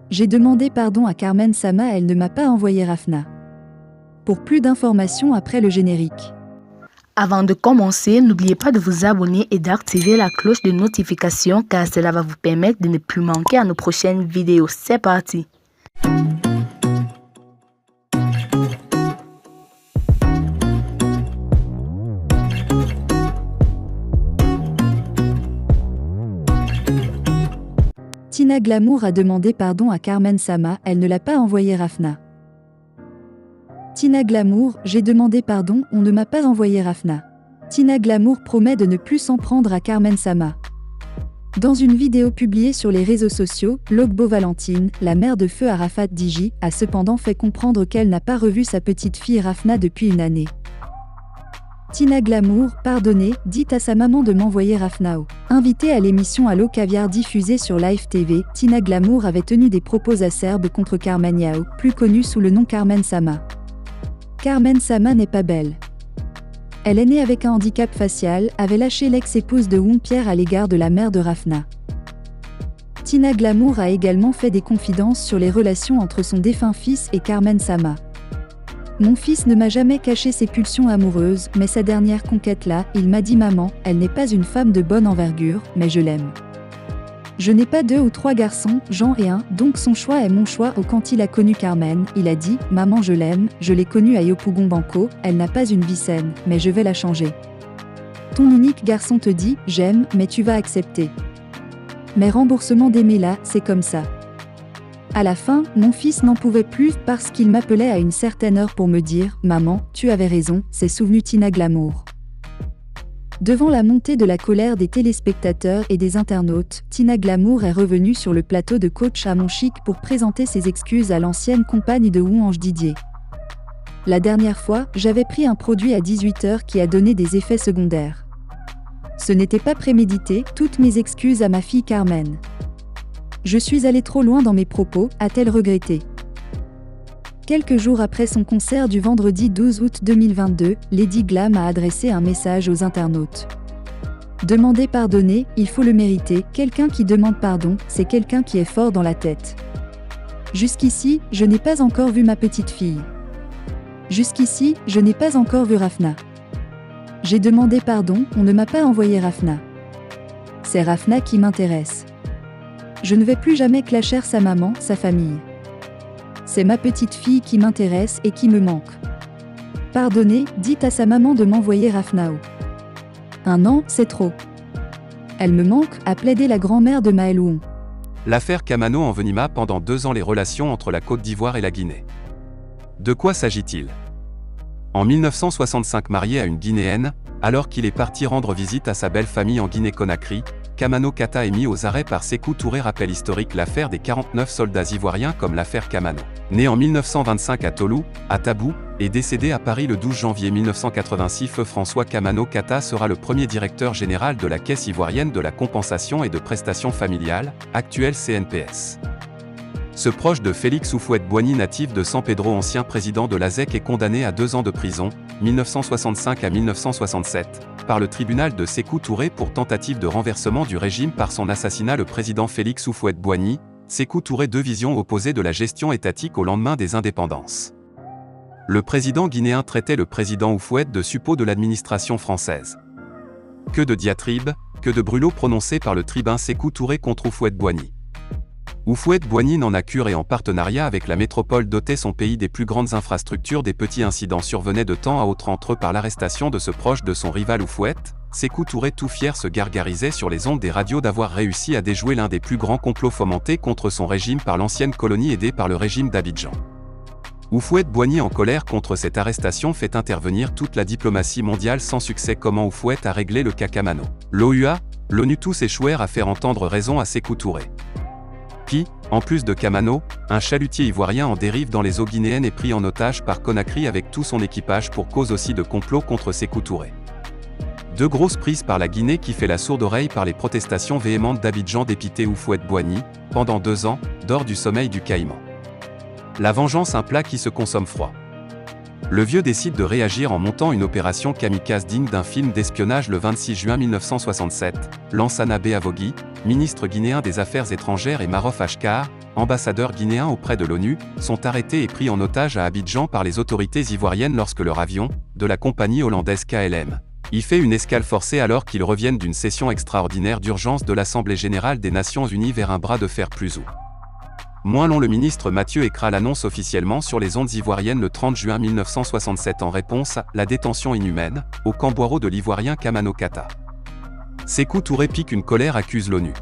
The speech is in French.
J'ai demandé pardon à Carmen Sama, elle ne m'a pas envoyé Rafna. Pour plus d'informations après le générique. Avant de commencer, n'oubliez pas de vous abonner et d'activer la cloche de notification car cela va vous permettre de ne plus manquer à nos prochaines vidéos. C'est parti! Tina Glamour a demandé pardon à Carmen Sama, elle ne l'a pas envoyé Rafna. Tina Glamour, j'ai demandé pardon, on ne m'a pas envoyé Rafna. Tina Glamour promet de ne plus s'en prendre à Carmen Sama. Dans une vidéo publiée sur les réseaux sociaux, Logbo Valentine, la mère de feu Arafat Digi, a cependant fait comprendre qu'elle n'a pas revu sa petite fille Rafna depuis une année. Tina Glamour, pardonnez, dites à sa maman de m'envoyer Rafnao. Invitée à l'émission Allo Caviar diffusée sur Live TV, Tina Glamour avait tenu des propos acerbes contre Carmen Yao, plus connue sous le nom Carmen Sama. Carmen Sama n'est pas belle. Elle est née avec un handicap facial, avait lâché l'ex-épouse de Wong Pierre à l'égard de la mère de Rafna. Tina Glamour a également fait des confidences sur les relations entre son défunt fils et Carmen Sama. Mon fils ne m'a jamais caché ses pulsions amoureuses, mais sa dernière conquête-là, il m'a dit maman, elle n'est pas une femme de bonne envergure, mais je l'aime. Je n'ai pas 2 ou 3 garçons, Jean et un, donc son choix est mon choix. Quand il a connu Carmen, il a dit, maman je l'aime, je l'ai connue à Yopougon Banco, elle n'a pas une vie saine, mais je vais la changer. Ton unique garçon te dit, j'aime, mais tu vas accepter. Mais remboursement d'aimer là, c'est comme ça. À la fin, mon fils n'en pouvait plus parce qu'il m'appelait à une certaine heure pour me dire « Maman, tu avais raison », s'est souvenu Tina Glamour. Devant la montée de la colère des téléspectateurs et des internautes, Tina Glamour est revenue sur le plateau de Coach à Mon Chic pour présenter ses excuses à l'ancienne compagne de Won Ange Didier. La dernière fois, j'avais pris un produit à 18h qui a donné des effets secondaires. Ce n'était pas prémédité, toutes mes excuses à ma fille Carmen. Je suis allée trop loin dans mes propos, a-t-elle regretté. Quelques jours après son concert du vendredi 12 août 2022, Lady Glam a adressé un message aux internautes. Demander pardonner, il faut le mériter, quelqu'un qui demande pardon, c'est quelqu'un qui est fort dans la tête. Jusqu'ici, je n'ai pas encore vu ma petite fille. Jusqu'ici, je n'ai pas encore vu Rafna. J'ai demandé pardon, on ne m'a pas envoyé Rafna. C'est Rafna qui m'intéresse. Je ne vais plus jamais clasher sa maman, sa famille. C'est ma petite fille qui m'intéresse et qui me manque. Pardonnez, dites à sa maman de m'envoyer Rafnao. 1 an, c'est trop. Elle me manque, a plaidé la grand-mère de Maël Wong. L'affaire Kamano envenima pendant 2 ans les relations entre la Côte d'Ivoire et la Guinée. De quoi s'agit-il? En 1965 marié à une Guinéenne, alors qu'il est parti rendre visite à sa belle famille en Guinée-Conakry, Kamano Kata est mis aux arrêts par Sékou Touré. Rappelle historique l'affaire des 49 soldats ivoiriens comme l'affaire Kamano. Né en 1925 à Tolou, à Tabou, et décédé à Paris le 12 janvier 1986, Feu François Kamano Kata sera le premier directeur général de la Caisse ivoirienne de la compensation et de prestations familiales, actuelle CNPS. Ce proche de Félix Houphouët-Boigny, natif de San Pedro, ancien président de l'ASEC, est condamné à 2 ans de prison, 1965 à 1967, par le tribunal de Sékou Touré pour tentative de renversement du régime par son assassinat. Le président Félix Houphouët-Boigny, Sékou Touré, 2 visions opposées de la gestion étatique au lendemain des indépendances. Le président guinéen traitait le président Houphouët de suppôt de l'administration française. Que de diatribes, que de brûlots prononcés par le tribun Sékou Touré contre Houphouët-Boigny. Houphouët-Boigny n'en a cure et en partenariat avec la métropole dotait son pays des plus grandes infrastructures. Des petits incidents survenaient de temps à autre entre eux par l'arrestation de ce proche de son rival Houphouët. Sékou Touré, tout fier, se gargarisait sur les ondes des radios d'avoir réussi à déjouer l'un des plus grands complots fomentés contre son régime par l'ancienne colonie aidée par le régime d'Abidjan. Houphouët-Boigny, en colère contre cette arrestation, fait intervenir toute la diplomatie mondiale sans succès. Comment Houphouët a réglé le cas Kamano? L'OUA, l'ONU, tous échouèrent à faire entendre raison à Sékou Touré. Qui, en plus de Kamano, un chalutier ivoirien en dérive dans les eaux guinéennes est pris en otage par Conakry avec tout son équipage pour cause aussi de complot contre Sékou Touré. 2 grosses prises par la Guinée qui fait la sourde oreille par les protestations véhémentes d'Abidjan. Dépité Houphouët-Boigny, pendant 2 ans, dort du sommeil du caïman. La vengeance, un plat qui se consomme froid. Le vieux décide de réagir en montant une opération kamikaze digne d'un film d'espionnage. Le 26 juin 1967, Lansana Beavogui, ministre guinéen des Affaires étrangères, et Marof Ashkar, ambassadeur guinéen auprès de l'ONU, sont arrêtés et pris en otage à Abidjan par les autorités ivoiriennes lorsque leur avion, de la compagnie hollandaise KLM, y fait une escale forcée alors qu'ils reviennent d'une session extraordinaire d'urgence de l'Assemblée générale des Nations unies vers un bras de fer plus moins long. Le ministre Mathieu Ekra l'annonce officiellement sur les ondes ivoiriennes le 30 juin 1967 en réponse à la détention inhumaine, au camp Boireau de l'Ivoirien Kamano Kata. Sékou Touré pique une colère accuse l'ONU.